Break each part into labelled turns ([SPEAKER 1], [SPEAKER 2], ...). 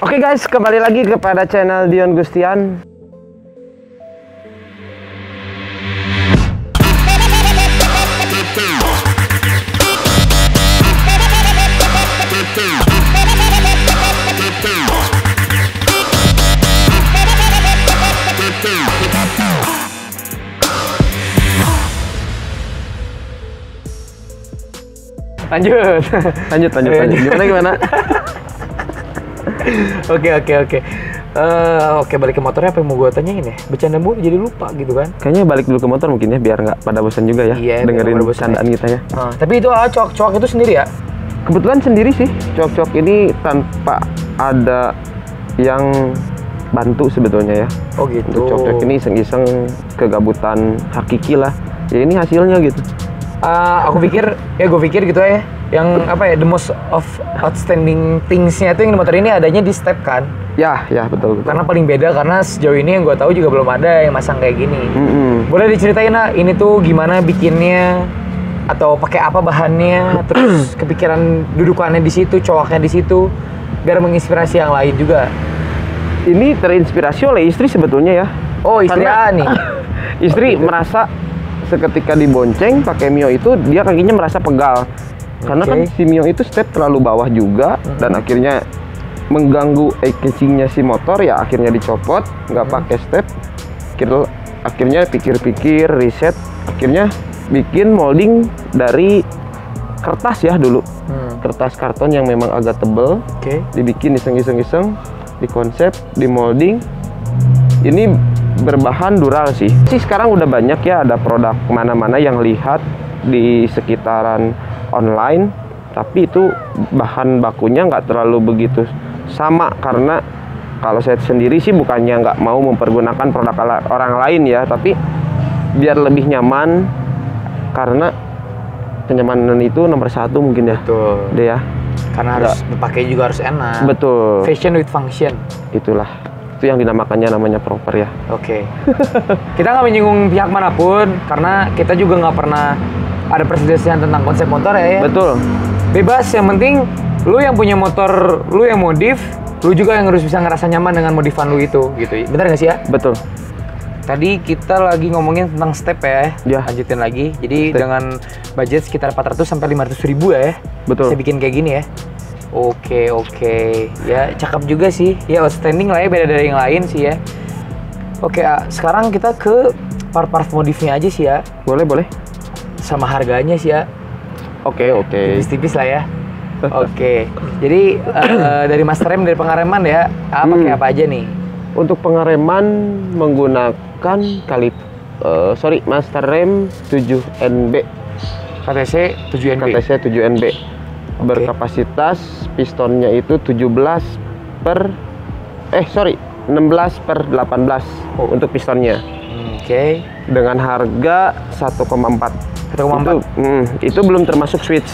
[SPEAKER 1] Oke guys, kembali lagi kepada channel Dion Gustian. Lanjut. Gimana?
[SPEAKER 2] Oke, balik ke motornya. Apa yang mau gue tanyain ya? Bercanda mulu jadi lupa gitu kan?
[SPEAKER 1] Kayaknya balik dulu ke motor mungkin ya, biar nggak pada bosan juga ya.
[SPEAKER 2] Iya,
[SPEAKER 1] dengerin bercandaan kita ya.
[SPEAKER 2] Tapi itu cowok itu sendiri ya?
[SPEAKER 1] Kebetulan sendiri sih. Cowok ini tanpa ada yang bantu sebetulnya ya.
[SPEAKER 2] Oh gitu.
[SPEAKER 1] Untuk cowok ini iseng-iseng kegabutan hakiki lah. Ya ini hasilnya gitu.
[SPEAKER 2] Gue pikir gitu ya. Yang apa ya, the most of outstanding things-nya itu yang di motor ini adanya di step kan?
[SPEAKER 1] Ya betul.
[SPEAKER 2] Karena paling beda, karena sejauh ini yang gue tahu juga belum ada yang masang kayak gini. Boleh diceritain ini tuh gimana bikinnya, atau pakai apa bahannya, terus kepikiran dudukannya di situ, cowoknya di situ, biar menginspirasi yang lain juga. Ini
[SPEAKER 1] terinspirasi oleh istri sebetulnya ya.
[SPEAKER 2] Oh, istri nih.
[SPEAKER 1] Istri merasa seketika dibonceng pakai Mio itu dia kakinya merasa pegal. Karena kan si Mio itu step terlalu bawah juga, dan akhirnya mengganggu casingnya si motor, ya akhirnya dicopot, nggak pakai step. Akhirnya pikir-pikir, riset, akhirnya bikin molding dari kertas ya dulu. Kertas karton yang memang agak tebel, dibikin iseng-iseng, dikonsep, dimolding. Ini berbahan dural sih. Sekarang udah banyak ya, ada produk kemana-mana yang lihat di sekitaran online, tapi itu bahan bakunya nggak terlalu begitu sama. Karena kalau saya sendiri sih bukannya nggak mau mempergunakan produk orang lain ya, tapi biar lebih nyaman, karena kenyamanan itu nomor satu mungkin ya.
[SPEAKER 2] Betul.
[SPEAKER 1] Deh ya.
[SPEAKER 2] Karena harus dipakai juga harus enak.
[SPEAKER 1] Betul.
[SPEAKER 2] Fashion with function.
[SPEAKER 1] Itulah. Itu yang dinamakannya namanya proper ya.
[SPEAKER 2] Oke. Kita nggak menyinggung pihak manapun, karena kita juga nggak pernah ada perselisihan tentang konsep motor ya.
[SPEAKER 1] Betul.
[SPEAKER 2] Bebas, yang penting lu yang punya motor, lu yang modif, lu juga yang harus bisa ngerasa nyaman dengan modifan lu itu, gitu. Bener nggak sih ya?
[SPEAKER 1] Betul. Tadi
[SPEAKER 2] kita lagi ngomongin tentang step ya. Lanjutin lagi. Jadi dengan budget sekitar 400 sampai 500 ribu ya.
[SPEAKER 1] Betul.
[SPEAKER 2] Bisa bikin kayak gini ya. Oke. Ya cakep juga sih. Ya outstanding lah ya, beda dari yang lain sih ya. Oke, sekarang kita ke part-part modifnya aja sih ya.
[SPEAKER 1] Boleh.
[SPEAKER 2] Sama harganya sih ya.
[SPEAKER 1] Oke.
[SPEAKER 2] Tipis-tipis lah ya. Oke. Jadi dari master rem, dari pengereman ya, pakai apa aja nih?
[SPEAKER 1] Untuk pengereman menggunakan master rem 7NB.
[SPEAKER 2] KTC 7NB.
[SPEAKER 1] KTC 7NB. Berkapasitas pistonnya itu 16 per 18 untuk pistonnya. Dengan harga 1,4. Itu belum termasuk switch.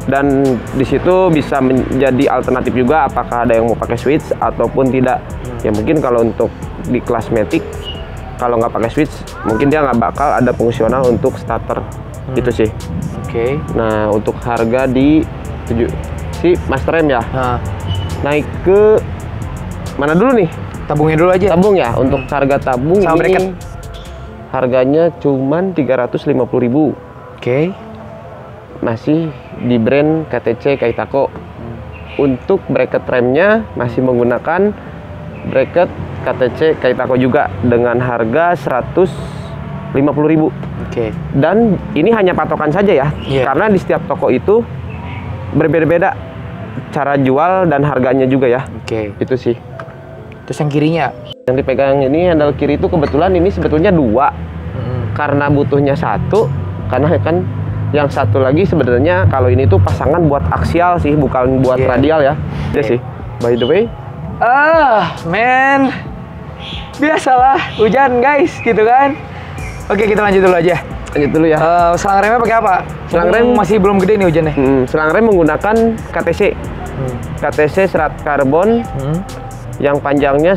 [SPEAKER 1] Dan di situ bisa menjadi alternatif juga, apakah ada yang mau pakai switch ataupun tidak. Ya mungkin kalau untuk di kelas Matic, kalau nggak pakai switch, mungkin dia nggak bakal ada fungsional untuk starter. Itu sih. Nah, untuk harga di si master rem ya. Naik ke mana dulu nih?
[SPEAKER 2] Tabungnya dulu aja.
[SPEAKER 1] Tabung ya. Untuk harga tabung
[SPEAKER 2] sama
[SPEAKER 1] ini
[SPEAKER 2] bracket.
[SPEAKER 1] Harganya cuman 350.000. Masih di brand KTC Kaitako. Untuk bracket remnya masih menggunakan bracket KTC Kaitako juga dengan harga 150.000. Dan ini hanya patokan saja ya. Karena di setiap toko itu berbeda-beda cara jual dan harganya juga ya. Itu sih.
[SPEAKER 2] Terus yang kirinya?
[SPEAKER 1] Yang dipegang ini handle kiri itu kebetulan ini sebetulnya 2. Karena butuhnya 1. Karena kan yang satu lagi sebenarnya kalau ini tuh pasangan buat aksial sih, bukan buat radial ya. Sih. By the way.
[SPEAKER 2] Biasalah hujan guys, gitu kan. Oke, kita lanjut dulu aja.
[SPEAKER 1] Lanjut dulu ya.
[SPEAKER 2] Selang remnya pakai apa? Selang rem masih belum gede nih hujannya.
[SPEAKER 1] Selang rem menggunakan KTC. KTC serat karbon. Yang panjangnya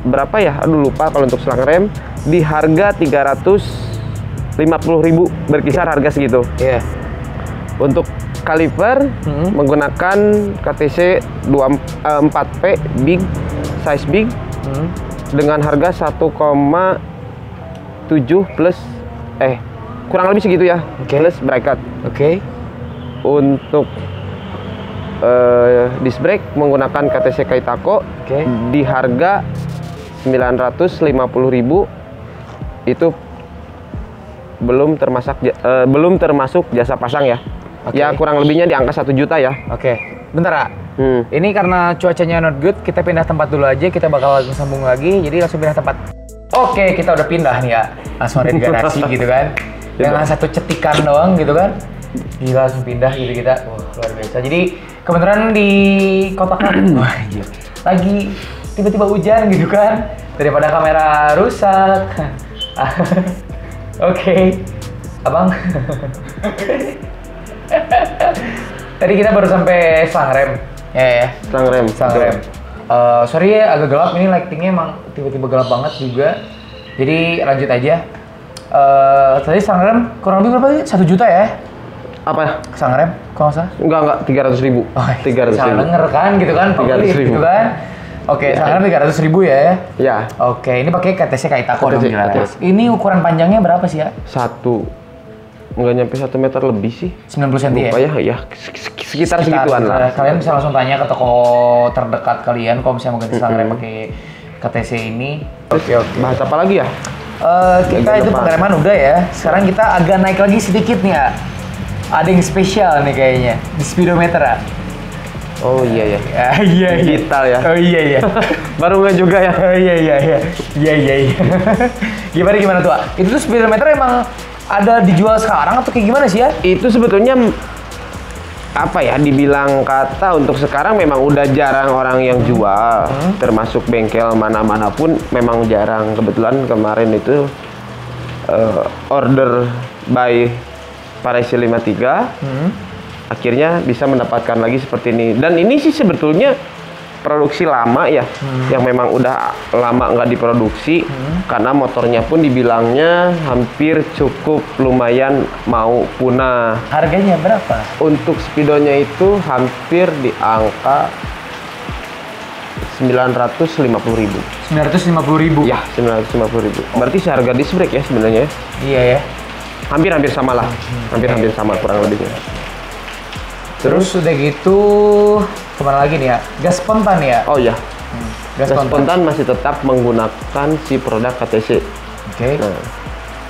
[SPEAKER 1] berapa ya? Aduh lupa kalau untuk selang rem. Di harga 350.000, berkisar harga segitu. Untuk kaliper menggunakan KTC 4P big size big dengan harga 1,7 plus kurang lebih segitu ya, plus bracket. Untuk disc brake menggunakan KTC Kaitako di harga 950.000, itu belum termasuk jasa pasang ya. Ya kurang lebihnya di angka 1 juta ya.
[SPEAKER 2] Bentar ya. Ini karena cuacanya not good, kita pindah tempat dulu aja. Kita bakal langsung sambung lagi. Jadi langsung pindah tempat. Kita udah pindah nih ya. Langsung ada di garasi gitu kan. Dengan satu cetikan doang gitu kan. Gila, langsung pindah gitu kita. Wah, luar biasa. Jadi kebetulan di kota lagi tiba-tiba hujan gitu kan. Daripada kamera rusak. Abang. Tadi kita baru sampai Sangrem. Ya. Sangrem. Sorry ya, agak gelap ini, lightingnya emang tiba-tiba gelap banget juga. Jadi lanjut aja. Tadi Sangrem kurang lebih berapa sih? 1 juta ya?
[SPEAKER 1] Apa?
[SPEAKER 2] Sangrem, kalau nggak salah?
[SPEAKER 1] Enggak, 300.000. 300.000.
[SPEAKER 2] Salah denger kan, gitu kan?
[SPEAKER 1] 300.000.
[SPEAKER 2] Gitu kan? Sangrem 300.000 ya?
[SPEAKER 1] Ya.
[SPEAKER 2] Ini pakai KTC Kaitako dong jelas. Ini ukuran panjangnya berapa sih ya?
[SPEAKER 1] Nggak nyampe 1 meter lebih sih.
[SPEAKER 2] 90 cm ya?
[SPEAKER 1] Ya, sekitar segituan lah.
[SPEAKER 2] Kalian bisa langsung tanya ke toko terdekat kalian kalau misalnya mau ganti Sangrem pakai KTC ini.
[SPEAKER 1] Bahas apa lagi ya?
[SPEAKER 2] Kita itu pengereman udah ya. Sekarang kita agak naik lagi sedikit nih ya. Ada yang spesial nih kayaknya di speedometer ya.
[SPEAKER 1] Oh iya.
[SPEAKER 2] Iya.
[SPEAKER 1] Digital ya.
[SPEAKER 2] Oh iya.
[SPEAKER 1] Baru nggak juga ya.
[SPEAKER 2] Iya. Gimana tuh? Itu tuh speedometer emang ada dijual sekarang atau kayak gimana sih ya?
[SPEAKER 1] Itu sebetulnya apa ya, dibilang kata untuk sekarang memang udah jarang orang yang jual. Termasuk bengkel mana-mana pun memang jarang. Kebetulan kemarin itu order by Parisi 53 akhirnya bisa mendapatkan lagi seperti ini. Dan ini sih sebetulnya produksi lama ya, yang memang udah lama nggak diproduksi, karena motornya pun dibilangnya hampir cukup lumayan mau punah.
[SPEAKER 2] Harganya berapa?
[SPEAKER 1] Untuk speedonya itu hampir di angka 950.000.
[SPEAKER 2] 950.000?
[SPEAKER 1] Ya, 950.000. Berarti seharga disc brake ya sebenarnya.
[SPEAKER 2] Iya ya.
[SPEAKER 1] Hampir sama lah. Hampir sama kurang lebihnya.
[SPEAKER 2] Terus udah gitu kemana lagi nih ya? Gas spontan ya?
[SPEAKER 1] Oh ya. Gas spontan masih tetap menggunakan si produk KTC. Nah,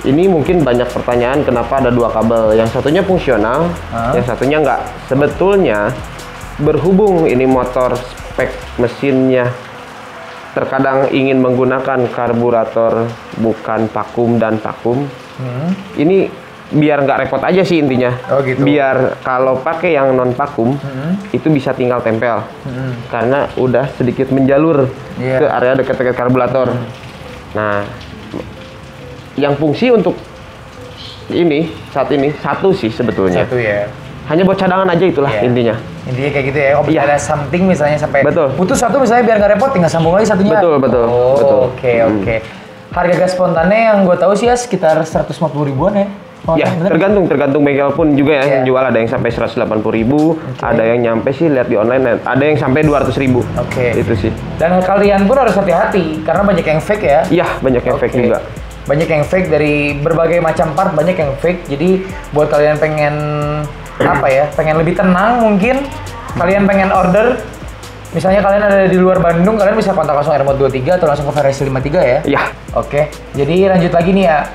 [SPEAKER 1] ini mungkin banyak pertanyaan kenapa ada 2 kabel. Yang satunya fungsional, yang satunya enggak. Sebetulnya berhubung ini motor spek mesinnya terkadang ingin menggunakan karburator bukan vakum dan vakum. Ini biar nggak repot aja sih intinya. Biar kalau pakai yang non vakum itu bisa tinggal tempel, karena udah sedikit menjalur ke area dekat-dekat karburator. Nah, yang fungsi untuk ini saat ini satu sih sebetulnya.
[SPEAKER 2] Satu ya.
[SPEAKER 1] Hanya buat cadangan aja itulah intinya.
[SPEAKER 2] Intinya kayak gitu ya. Kalau ada something misalnya sampai putus satu misalnya biar nggak repot, tinggal sambung lagi satunya.
[SPEAKER 1] Betul.
[SPEAKER 2] Oke. Harga gas spontannya yang gue tahu sih ya sekitar 150 ribuan ya.
[SPEAKER 1] Ya, tergantung bengkel pun juga ya yang jual. Ada yang sampai 180.000, ada yang nyampe sih lihat di online, ada yang sampai 200.000. Itu sih.
[SPEAKER 2] Dan kalian pun harus hati-hati karena banyak yang fake ya.
[SPEAKER 1] Iya, banyak yang fake juga.
[SPEAKER 2] Banyak yang fake dari berbagai macam part, banyak yang fake. Jadi buat kalian pengen pengen lebih tenang mungkin, kalian pengen order. Misalnya kalian ada di luar Bandung, kalian bisa kontak langsung Airmode 23 atau langsung ke Variasi 53 ya?
[SPEAKER 1] Iya.
[SPEAKER 2] Jadi lanjut lagi nih ya,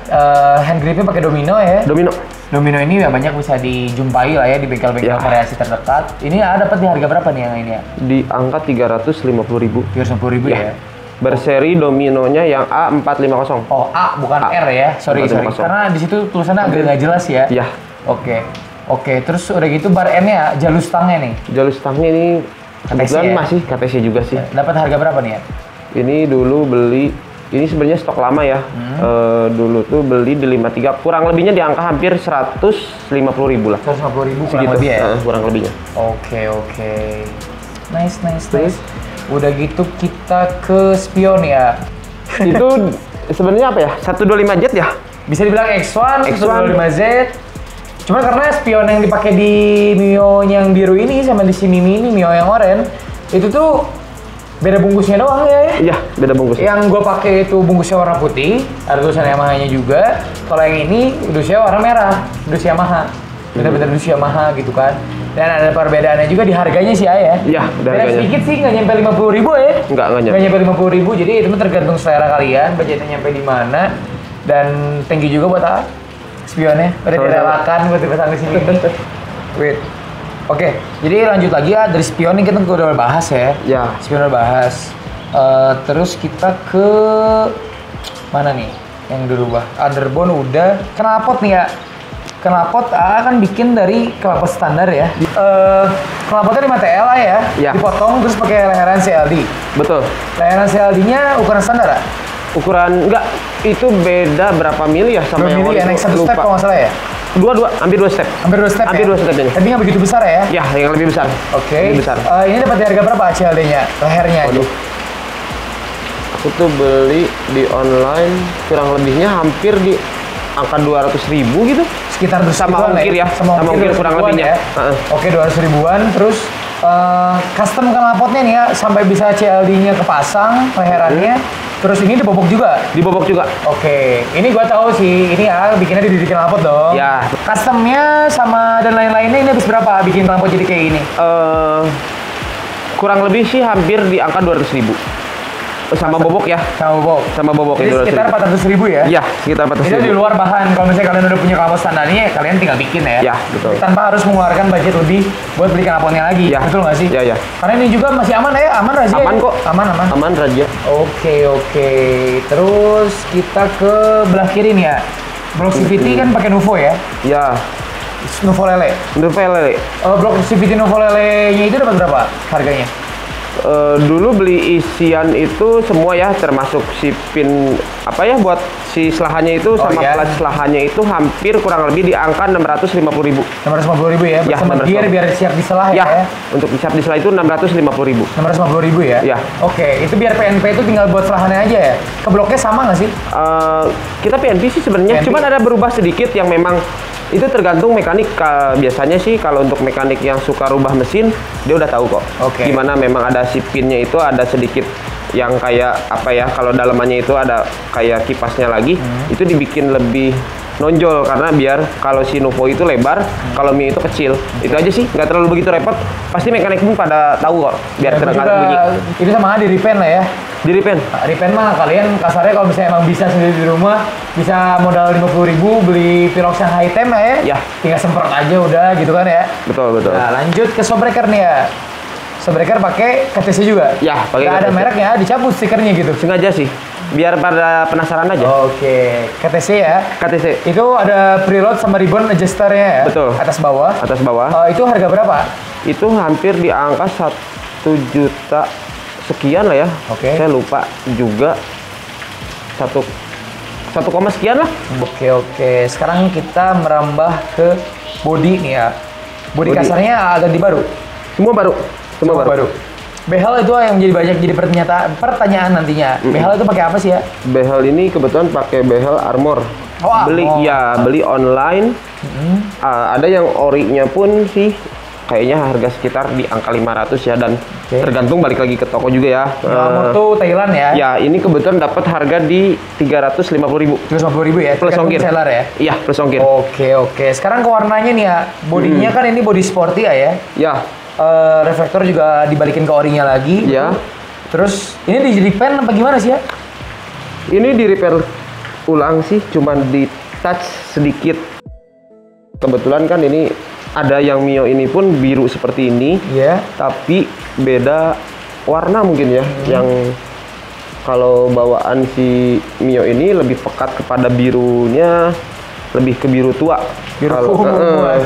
[SPEAKER 2] hand gripnya pakai Domino ya? Domino ini ya banyak bisa dijumpai lah ya di bengkel-bengkel Variasi terdekat. Ini dapat di harga berapa nih yang ini ya?
[SPEAKER 1] Di angka 350.000.
[SPEAKER 2] 350.000 ya?
[SPEAKER 1] Berseri Dominonya yang A450.
[SPEAKER 2] Oh, A bukan R ya? Sorry. Karena di situ tulisannya agak nggak jelas ya?
[SPEAKER 1] Iya.
[SPEAKER 2] Oke, terus udah gitu bar N-nya, jalur stangnya nih?
[SPEAKER 1] Jalur stangnya ini kebetulan masih KTC juga sih.
[SPEAKER 2] Dapat harga berapa nih ya?
[SPEAKER 1] Ini dulu beli, ini sebenarnya stok lama ya. Dulu tuh beli di 53, kurang lebihnya di angka hampir 150.000 lah.
[SPEAKER 2] 150.000 kurang lebih ya?
[SPEAKER 1] Kurang lebihnya.
[SPEAKER 2] Oke. Nice. Udah gitu kita ke spion ya.
[SPEAKER 1] Itu sebenarnya apa ya? 125Z ya?
[SPEAKER 2] Bisa dibilang X1, 125Z. Cuma karena spion yang dipakai di Mio yang biru ini sama di si Mimi ini Mio yang oranye itu tuh beda bungkusnya doang ya.
[SPEAKER 1] Iya, beda bungkus.
[SPEAKER 2] Yang gue pakai itu bungkusnya warna putih, ada tulisan Yamaha-nya juga. Kalau yang ini dusnya warna merah, dus Yamaha. Bener-bener dus Yamaha gitu kan. Dan ada perbedaannya juga di harganya sih ya.
[SPEAKER 1] Iya,
[SPEAKER 2] beda
[SPEAKER 1] harganya.
[SPEAKER 2] sedikit sih, nggak nyampe 50.000 ya.
[SPEAKER 1] Nggak nyampe.
[SPEAKER 2] Nggak nyampe 50.000, jadi itu tergantung selera kalian, budgetnya nyampe di mana. Dan thank you juga buat spionnya, udah direlakan buat dipasang di sini. Wait. Oke, jadi lanjut lagi ya, dari spion ini kita udah bahas ya.
[SPEAKER 1] Ya.
[SPEAKER 2] Spion udah bahas. Terus kita ke mana nih yang dirubah? Underbone udah. Knalpot nih ya. Knalpot kan bikin dari knalpot standar ya. Knalpotnya 5TL ya.
[SPEAKER 1] Ya.
[SPEAKER 2] Dipotong terus pakai leheran CLD.
[SPEAKER 1] Betul.
[SPEAKER 2] Leheran CLD-nya ukuran standar ya?
[SPEAKER 1] Ukuran enggak, itu beda berapa mili ya sama
[SPEAKER 2] 2
[SPEAKER 1] yang
[SPEAKER 2] mili ya, naik satu step kalau nggak salah ya?
[SPEAKER 1] hampir 2 step.
[SPEAKER 2] Hampir 2 step
[SPEAKER 1] Hampir
[SPEAKER 2] ya?
[SPEAKER 1] 2 step ini.
[SPEAKER 2] Tapi nggak begitu besar ya?
[SPEAKER 1] Ya, yang lebih besar.
[SPEAKER 2] Oke.
[SPEAKER 1] Lebih besar.
[SPEAKER 2] Ini dapat di harga berapa CLD-nya? Lehernya aja?
[SPEAKER 1] Waduh. Aku tuh beli di online kurang lebihnya hampir di angka 200.000 gitu.
[SPEAKER 2] Sekitar 200
[SPEAKER 1] Sama
[SPEAKER 2] ribuan
[SPEAKER 1] ongkir ya. Sama ongkir
[SPEAKER 2] 200
[SPEAKER 1] kurang
[SPEAKER 2] ribuan
[SPEAKER 1] lebihnya.
[SPEAKER 2] ya. Oke, 200 ribuan. Terus custom knalpotnya nih ya, sampai bisa CLD-nya kepasang, leherannya. Terus ini dibobok juga?
[SPEAKER 1] Dibobok juga.
[SPEAKER 2] Oke, ini gua tahu sih, ini ya bikinnya di knalpot dong.
[SPEAKER 1] Ya.
[SPEAKER 2] Customnya sama dan lain-lainnya ini habis berapa bikin knalpot jadi kayak gini?
[SPEAKER 1] Kurang lebih sih hampir di angka 200.000. Sama bobok ya.
[SPEAKER 2] Sama bobok?
[SPEAKER 1] Sama bobok
[SPEAKER 2] Jadi
[SPEAKER 1] ya,
[SPEAKER 2] sekitar 400.000 ya?
[SPEAKER 1] Iya, sekitar
[SPEAKER 2] Itu di
[SPEAKER 1] 400.000.
[SPEAKER 2] luar bahan. Kalau misalnya kalian udah punya knalpot standarnya, kalian tinggal bikin ya.
[SPEAKER 1] Ya, betul.
[SPEAKER 2] Tanpa harus mengeluarkan budget lebih buat beli knalpotnya lagi.
[SPEAKER 1] Ya.
[SPEAKER 2] Betul nggak sih?
[SPEAKER 1] Ya, ya.
[SPEAKER 2] Karena ini juga masih aman ya? Aman Razia?
[SPEAKER 1] Aman
[SPEAKER 2] ya?
[SPEAKER 1] kok.
[SPEAKER 2] Aman.
[SPEAKER 1] Aman Raja.
[SPEAKER 2] Oke. Terus kita ke belah kiri nih ya. Block CVT kan pakai Nuvo ya?
[SPEAKER 1] Ya.
[SPEAKER 2] Nuvo Lele.
[SPEAKER 1] Untuk Lele.
[SPEAKER 2] Block CVT Nuvo Lele-nya itu dapat berapa harganya?
[SPEAKER 1] Dulu beli isian itu semua ya, termasuk si pin apa ya buat si selahannya itu sama
[SPEAKER 2] iya.
[SPEAKER 1] plat selahannya itu hampir kurang lebih di angka 650.000.
[SPEAKER 2] 650.000 ya?
[SPEAKER 1] Ya,
[SPEAKER 2] Sama
[SPEAKER 1] 650.000.
[SPEAKER 2] gear biar siap diselah ya?
[SPEAKER 1] Ya, untuk siap diselah itu 650.000.
[SPEAKER 2] 650.000 ya?
[SPEAKER 1] Ya.
[SPEAKER 2] Oke, itu biar PNP itu tinggal buat selahannya aja ya? Ke bloknya sama nggak sih?
[SPEAKER 1] Kita PNP sih sebenarnya,
[SPEAKER 2] PNP.
[SPEAKER 1] cuman ada berubah sedikit yang memang itu tergantung mekanik. Biasanya sih kalau untuk mekanik yang suka rubah mesin, dia udah tahu kok.
[SPEAKER 2] Oke.
[SPEAKER 1] Gimana memang ada si pinnya itu ada sedikit yang kayak apa ya, kalau dalamannya itu ada kayak kipasnya lagi, itu dibikin lebih nonjol karena biar kalau si Nuvo itu lebar, kalau Mio itu kecil. Itu aja sih, nggak terlalu begitu repot. Pasti mekanik pun pada tahu kok, biar
[SPEAKER 2] Aku
[SPEAKER 1] terdengar
[SPEAKER 2] juga,
[SPEAKER 1] bunyi.
[SPEAKER 2] itu sama di repaint lah ya.
[SPEAKER 1] Di repaint.
[SPEAKER 2] Repaint mah kalian kasarnya kalau misalnya emang bisa sendiri di rumah, bisa modal 50.000 beli Pirox yang high temp lah ya.
[SPEAKER 1] Ya.
[SPEAKER 2] Tinggal semprot aja udah gitu kan ya.
[SPEAKER 1] Betul.
[SPEAKER 2] Nah, lanjut ke showbreaker nih ya. Showbreaker pakai KTC juga?
[SPEAKER 1] Ya, pakai
[SPEAKER 2] Nggak ada
[SPEAKER 1] KTC.
[SPEAKER 2] mereknya, dicabut stikernya gitu.
[SPEAKER 1] Sengaja sih, biar pada penasaran aja.
[SPEAKER 2] Oke, KTC ya.
[SPEAKER 1] KTC.
[SPEAKER 2] Itu ada preload sama ribbon adjusternya ya?
[SPEAKER 1] Betul.
[SPEAKER 2] Atas bawah.
[SPEAKER 1] Atas bawah.
[SPEAKER 2] Itu harga berapa?
[SPEAKER 1] Itu hampir di angka 1 juta sekian lah ya.
[SPEAKER 2] Oke.
[SPEAKER 1] Saya lupa juga 1 sekian lah.
[SPEAKER 2] Oke. Sekarang kita merambah ke body nih ya. Body
[SPEAKER 1] Body.
[SPEAKER 2] kasarnya ganti baru.
[SPEAKER 1] Semua baru. Semua baru.
[SPEAKER 2] Behel itu yang jadi banyak jadi pertanyaan nantinya. Behel itu pakai apa sih ya?
[SPEAKER 1] Behel ini kebetulan pakai behel Armor.
[SPEAKER 2] Oh,
[SPEAKER 1] beli
[SPEAKER 2] Armor.
[SPEAKER 1] ya, beli online. Ada yang orinya pun sih kayaknya harga sekitar di angka 500 ya, dan
[SPEAKER 2] Oke.
[SPEAKER 1] tergantung balik lagi ke toko juga ya.
[SPEAKER 2] Armor tuh Thailand ya?
[SPEAKER 1] Ya, ini kebetulan dapat harga di 350.000.
[SPEAKER 2] 350.000 ya?
[SPEAKER 1] Plus
[SPEAKER 2] tergantung
[SPEAKER 1] ongkir.
[SPEAKER 2] seller ya?
[SPEAKER 1] Iya, plus ongkir.
[SPEAKER 2] Oke. Sekarang ke warnanya nih ya. Bodinya kan ini body sporty ya?
[SPEAKER 1] Ya,
[SPEAKER 2] Reflektor juga dibalikin ke orinya lagi.
[SPEAKER 1] ya.
[SPEAKER 2] Terus ini di repaint apa gimana sih ya?
[SPEAKER 1] Ini di repair ulang sih, cuman di touch sedikit. Kebetulan kan ini ada yang Mio ini pun biru seperti ini,
[SPEAKER 2] Iya.
[SPEAKER 1] tapi beda warna mungkin ya. Yang kalau bawaan si Mio ini lebih pekat kepada birunya, lebih ke biru tua.
[SPEAKER 2] Biru
[SPEAKER 1] Kalau-
[SPEAKER 2] ungu.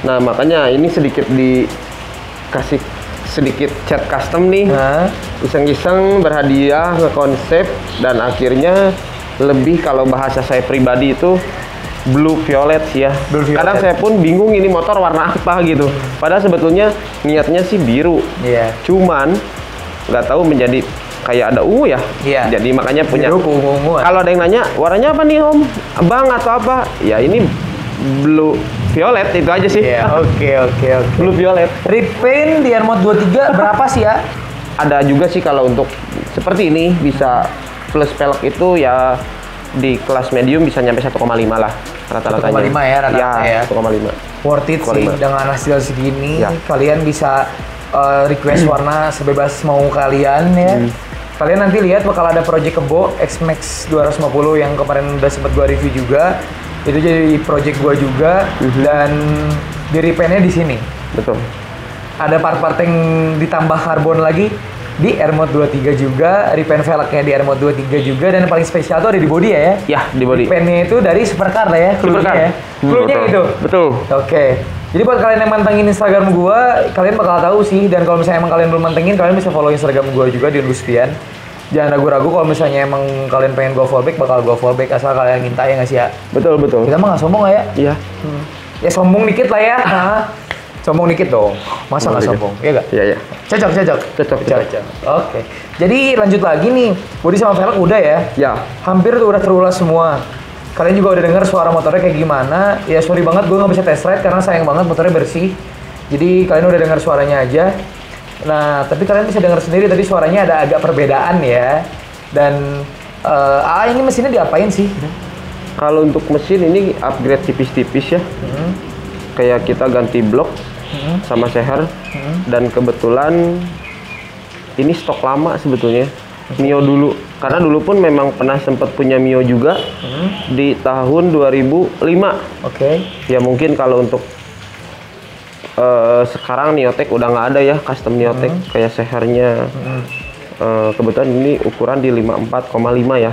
[SPEAKER 1] Nah, makanya ini sedikit dikasih sedikit cat custom nih.
[SPEAKER 2] Nah,
[SPEAKER 1] Iseng-iseng berhadiah ngekonsep, dan akhirnya lebih kalau bahasa saya pribadi itu blue violet sih ya.
[SPEAKER 2] Blue violet.
[SPEAKER 1] Kadang saya pun bingung ini motor warna apa gitu. Padahal sebetulnya niatnya sih biru.
[SPEAKER 2] iya.
[SPEAKER 1] Cuman nggak tahu menjadi kayak ada ungu ya.
[SPEAKER 2] Iya.
[SPEAKER 1] Jadi makanya punya.
[SPEAKER 2] Biru ungu-ungu.
[SPEAKER 1] Kalau ada yang nanya warnanya apa nih Om, Bang atau apa? Ya ini blue violet itu aja sih.
[SPEAKER 2] Iya, oke.
[SPEAKER 1] Blue violet.
[SPEAKER 2] Repaint di Air Mod 23 berapa sih ya?
[SPEAKER 1] Ada juga sih kalau untuk seperti ini bisa plus pelek itu ya di kelas medium bisa nyampe 1,5 lah rata-ratanya.
[SPEAKER 2] 1,5 ya rata-rata ya.
[SPEAKER 1] 1,5.
[SPEAKER 2] Worth it sih dengan hasil segini.
[SPEAKER 1] Ya.
[SPEAKER 2] Kalian bisa request warna sebebas mau kalian ya. Kalian nanti lihat bakal ada project Kebo X-Max 250 yang kemarin udah sempat gua review juga. Itu jadi project gua juga dan di repaintnya di sini.
[SPEAKER 1] Betul.
[SPEAKER 2] Ada part-part yang ditambah karbon lagi di Air Mod 23 juga, repaint velgnya di Air Mod 23 juga, dan yang paling spesial tuh ada di body ya?
[SPEAKER 1] Ya, di body.
[SPEAKER 2] Repaintnya itu dari Supercar lah ya,
[SPEAKER 1] Supercar.
[SPEAKER 2] ya. Cluenya itu?
[SPEAKER 1] Betul.
[SPEAKER 2] Oke. Jadi buat kalian yang mantengin Instagram gua, kalian bakal tahu sih, dan kalau misalnya emang kalian belum mantengin, kalian bisa follow Instagram gua juga di Gustian. Jangan ragu-ragu kalau misalnya emang kalian pengen go fallback, bakal go fallback asal kalian minta ya nggak sih ya?
[SPEAKER 1] Betul.
[SPEAKER 2] Kita mah nggak sombong lah ya?
[SPEAKER 1] Iya.
[SPEAKER 2] Ya sombong dikit lah ya. Sombong dikit dong. Masa nggak sombong? Iya nggak?
[SPEAKER 1] Iya.
[SPEAKER 2] Cocok. Oke. Jadi lanjut lagi nih. Bodi sama velg udah ya?
[SPEAKER 1] Ya.
[SPEAKER 2] Hampir tuh udah terulas semua. Kalian juga udah dengar suara motornya kayak gimana. Ya sorry banget gue nggak bisa test ride karena sayang banget motornya bersih. Jadi kalian udah dengar suaranya aja. Nah, tapi kalian bisa dengar sendiri tadi suaranya ada agak perbedaan ya. Dan ini mesinnya diapain sih?
[SPEAKER 1] Kalau untuk mesin ini upgrade tipis-tipis ya. Kayak kita ganti blok sama seher. Dan kebetulan ini stok lama sebetulnya. Mio dulu. Karena dulu pun memang pernah sempat punya Mio juga di tahun 2005.
[SPEAKER 2] Oke.
[SPEAKER 1] Ya mungkin kalau untuk sekarang Neotech udah nggak ada ya custom Neotech kayak sehernya. Kebetulan ini ukuran di 54,5 ya.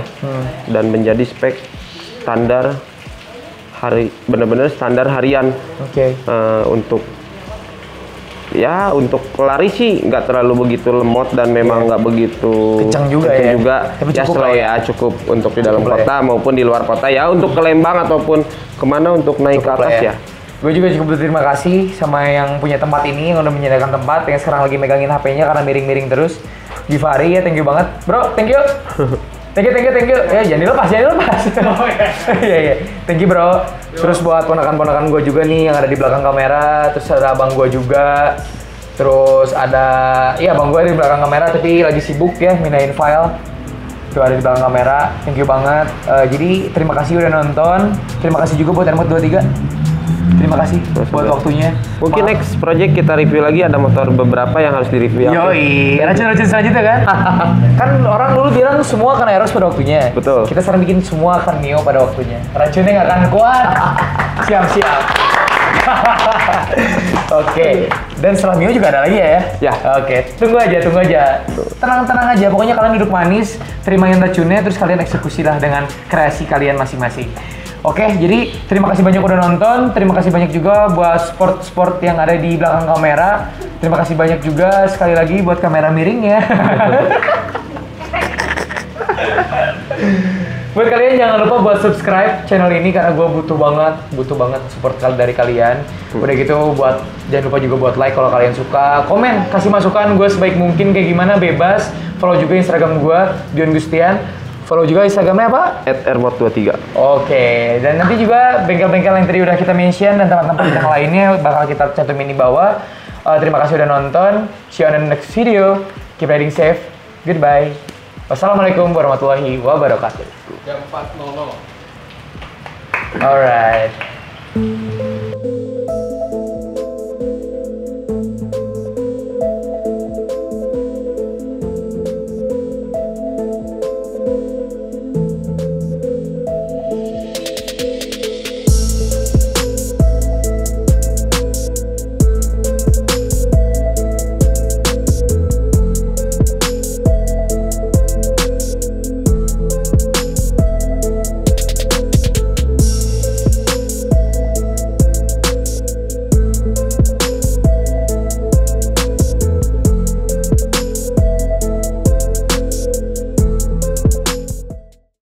[SPEAKER 1] Dan menjadi spek standar bener-bener standar harian.
[SPEAKER 2] Oke.
[SPEAKER 1] Untuk lari sih nggak terlalu begitu lemot dan memang nggak begitu
[SPEAKER 2] kencang juga
[SPEAKER 1] Tapi ya slow ya, cukup untuk di dalam kota maupun di luar kota ya, untuk ke Lembang ataupun kemana untuk naik ke atas ya.
[SPEAKER 2] Gue juga cukup berterima kasih sama yang punya tempat ini, yang udah menyediakan tempat, yang sekarang lagi megangin HP-nya karena miring-miring terus. Givari ya, thank you banget. Bro, thank you. Thank you. Ya, jangan dilepas. Iya. Thank you, bro. Terus buat ponakan-ponakan gue juga nih yang ada di belakang kamera, terus ada abang gue juga. Terus ada, abang gue di belakang kamera tapi lagi sibuk ya, minain file. Itu ada di belakang kamera, thank you banget. Jadi terima kasih udah nonton. Terima kasih juga buat Air Mod 23. Terima kasih buat waktunya.
[SPEAKER 1] Mungkin next project kita review lagi, ada motor beberapa yang harus direview.
[SPEAKER 2] Yoi, racun-racun selanjutnya kan? Kan orang dulu bilang semua akan Aeros pada waktunya.
[SPEAKER 1] Betul.
[SPEAKER 2] Kita sekarang bikin semua akan Mio pada waktunya. Racunnya nggak akan kuat. Siap. Oke. Dan setelah Mio juga ada lagi ya?
[SPEAKER 1] Ya.
[SPEAKER 2] Oke. Tunggu aja. Tenang aja. Pokoknya kalian duduk manis, terimain racunnya, terus kalian eksekusilah dengan kreasi kalian masing-masing. Oke, jadi terima kasih banyak udah nonton. Terima kasih banyak juga buat sport yang ada di belakang kamera. Terima kasih banyak juga sekali lagi buat kamera miring ya. Buat kalian jangan lupa buat subscribe channel ini karena gue butuh banget support dari kalian. Udah gitu jangan lupa juga buat like kalau kalian suka. Komen, kasih masukan gue sebaik mungkin kayak gimana, bebas. Follow juga Instagram gue, Dion Gustian. Follow juga Instagramnya apa?
[SPEAKER 1] @airmod23.
[SPEAKER 2] Oke, dan nanti juga bengkel-bengkel yang tadi udah kita mention dan tempat-tempat yang lainnya bakal kita cantumin di bawah. Terima kasih udah nonton. See you on the next video. Keep riding safe. Goodbye. Wassalamualaikum warahmatullahi wabarakatuh.
[SPEAKER 3] Jam 4.00.
[SPEAKER 2] Alright.